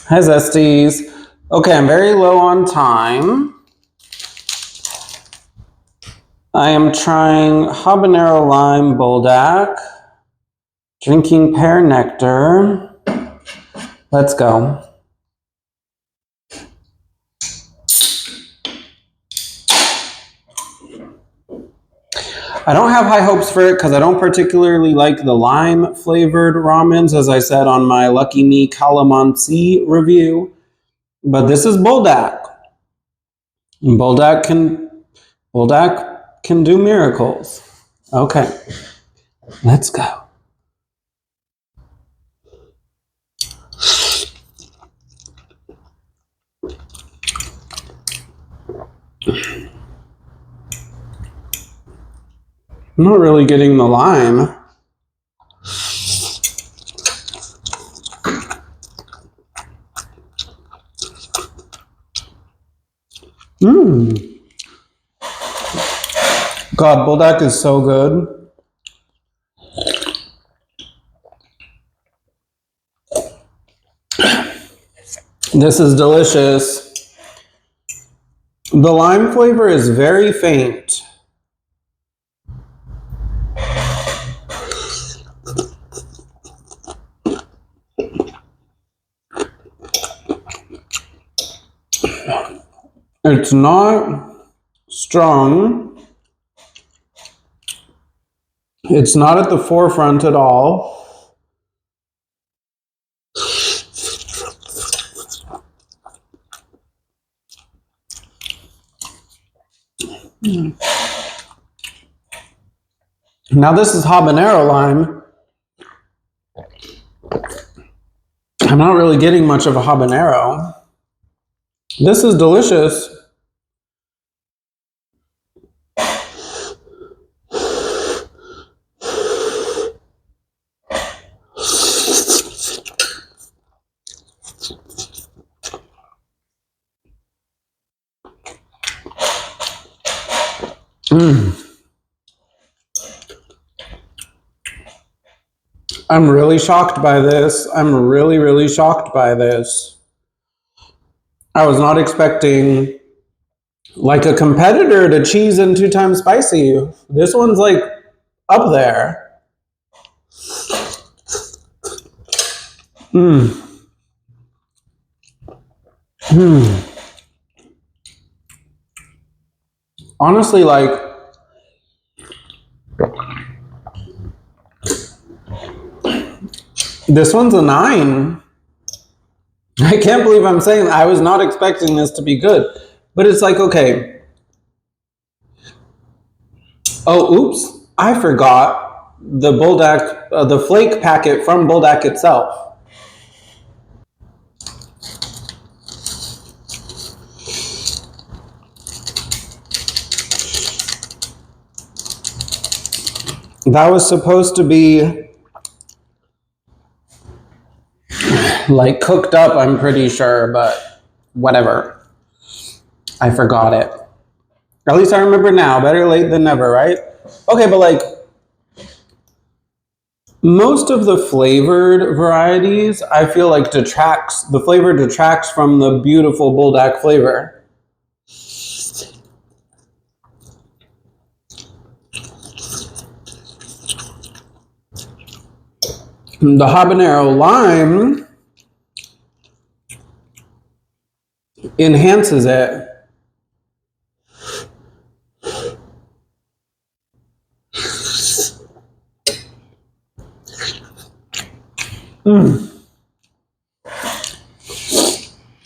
Hi, Zesties. Okay, I'm very low on time. I am trying habanero lime buldak, drinking pear nectar. Let's go. I don't have high hopes for it because I don't particularly like the lime flavored ramens, as I said on my Lucky Me calamansi review. But this is buldak. Buldak can do miracles. Okay, let's go. I'm not really getting the lime. God, buldak is so good. This is delicious. The lime flavor is very faint. It's not strong. It's not at the forefront at all. Now this is habanero lime. I'm not really getting much of a habanero. This is delicious. I'm really shocked by this. I'm really, really shocked by this. I was not expecting like a competitor to cheese and 2 times spicy. This one's like up there. Honestly, like, this one's a 9. I can't believe I'm saying that. I was not expecting this to be good. But it's like, okay. Oh, oops. I forgot the buldak, the flake packet from buldak itself. That was supposed to be like cooked up, I'm pretty sure, but whatever. I forgot it. At least I remember now. Better late than never, right? Okay, but like most of the flavored varieties, I feel like the flavor detracts from the beautiful buldak flavor. The habanero lime enhances it.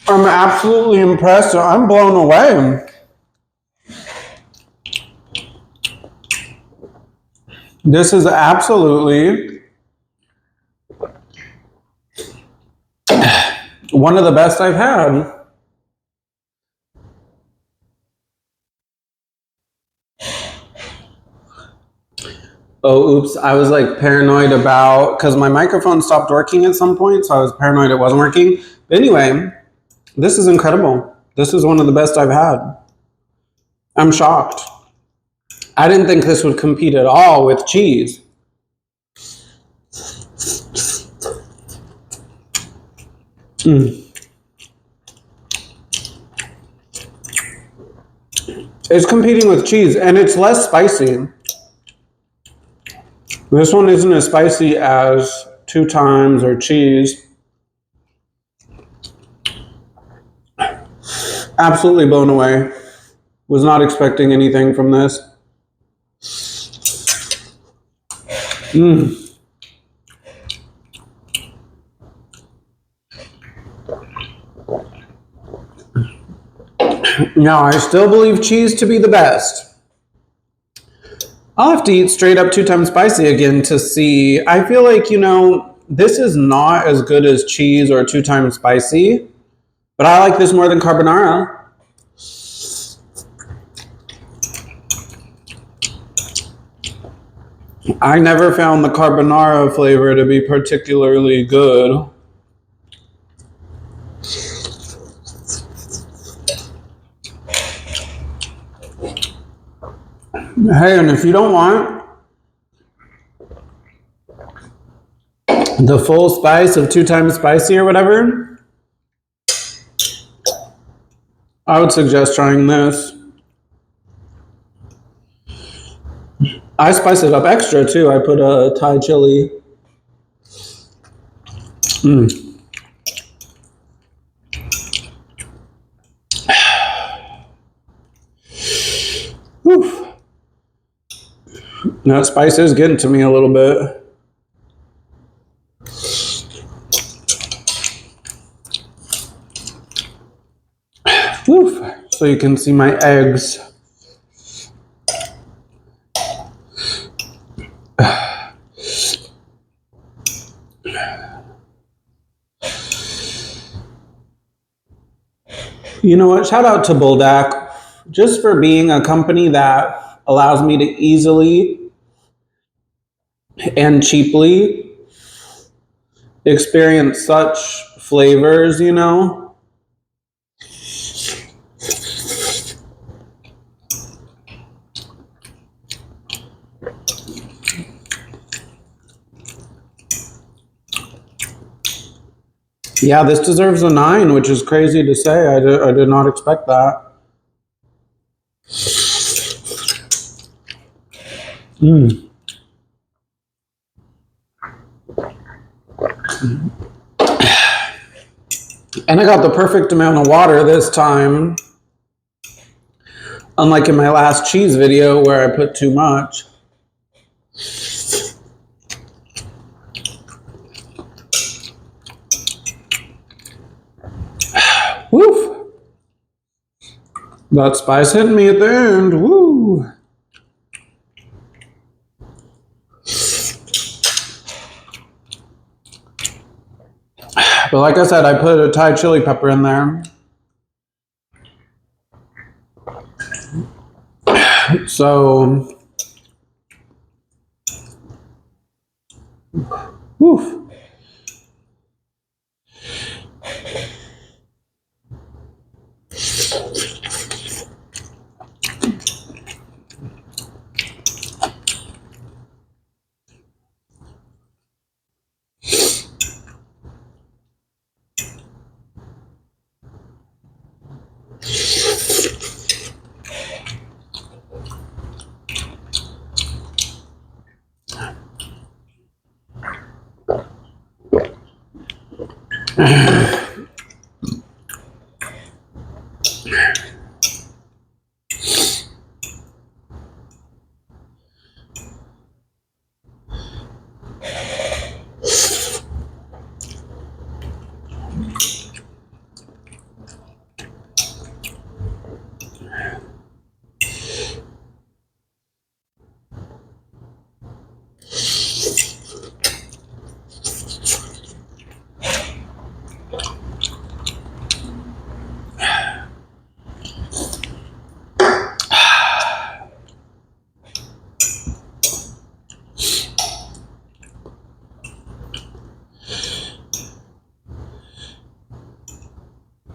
I'm absolutely impressed. I'm blown away. This is absolutely one of the best I've had. Oh, oops. I was like paranoid about, because my microphone stopped working at some point, so I was paranoid it wasn't working. But anyway, this is incredible. This is one of the best I've had. I'm shocked. I didn't think this would compete at all with cheese. It's competing with cheese, and it's less spicy. This one isn't as spicy as 2 times or cheese. Absolutely blown away. Was not expecting anything from this. Now, I still believe cheese to be the best. I'll have to eat straight up 2 times spicy again to see. I feel like, this is not as good as cheese or 2 times spicy, but I like this more than carbonara. I never found the carbonara flavor to be particularly good. Hey, and if you don't want the full spice of 2 times spicy or whatever, I would suggest trying this. I spice it up extra too. I put a Thai chili. Whew. That spice is getting to me a little bit. Whew. So you can see my eggs. You know what? Shout out to Buldak just for being a company that allows me to easily and cheaply experience such flavors, Yeah, this deserves a 9, which is crazy to say. I did not expect that. And I got the perfect amount of water this time. Unlike in my last cheese video where I put too much. Woo! That spice hit me at the end. Woo! But like I said, I put a Thai chili pepper in there. So, woof.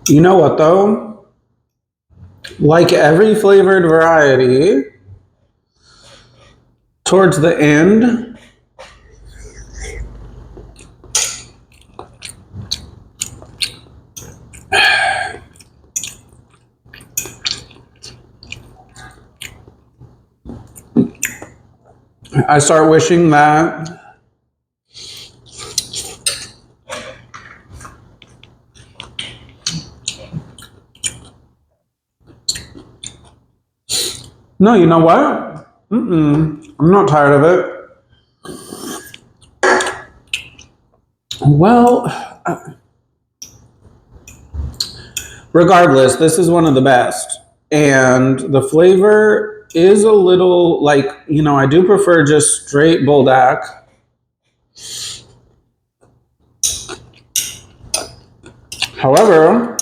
You know what though? Like every flavored variety, towards the end, I start wishing that no, you know what? I'm not tired of it. Well, regardless, this is one of the best. And the flavor is a little like, I do prefer just straight buldak. However,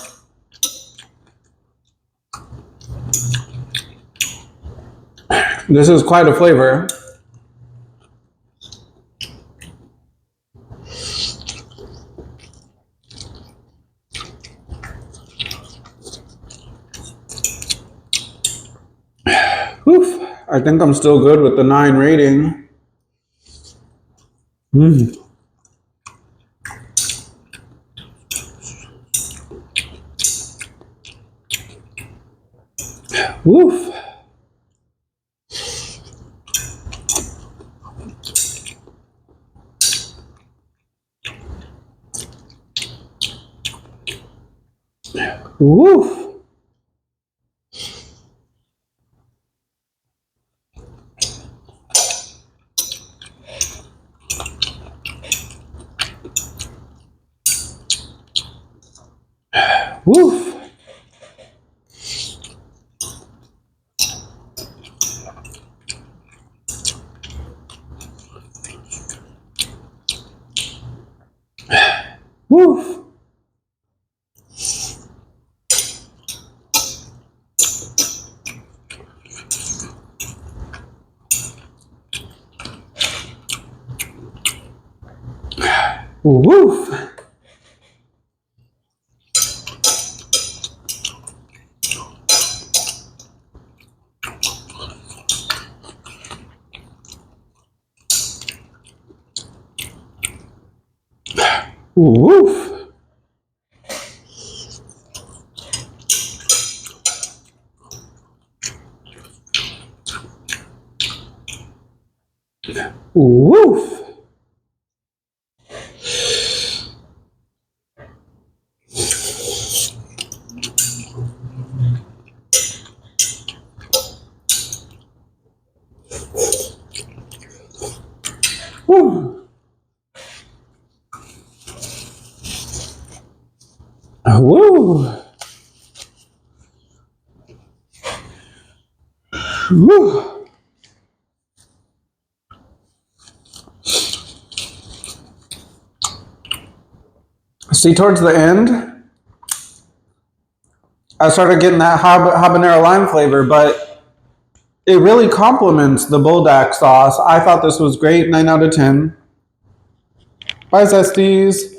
this is quite a flavor. Oof. I think I'm still good with the 9 rating. Woof. Woof. Woof. Woof. Woof. Woof. Woof. Woo. Woo. Woo. See, towards the end, I started getting that habanero lime flavor, but it really complements the buldak sauce. I thought this was great. 9 out of 10. Bye, Zesties.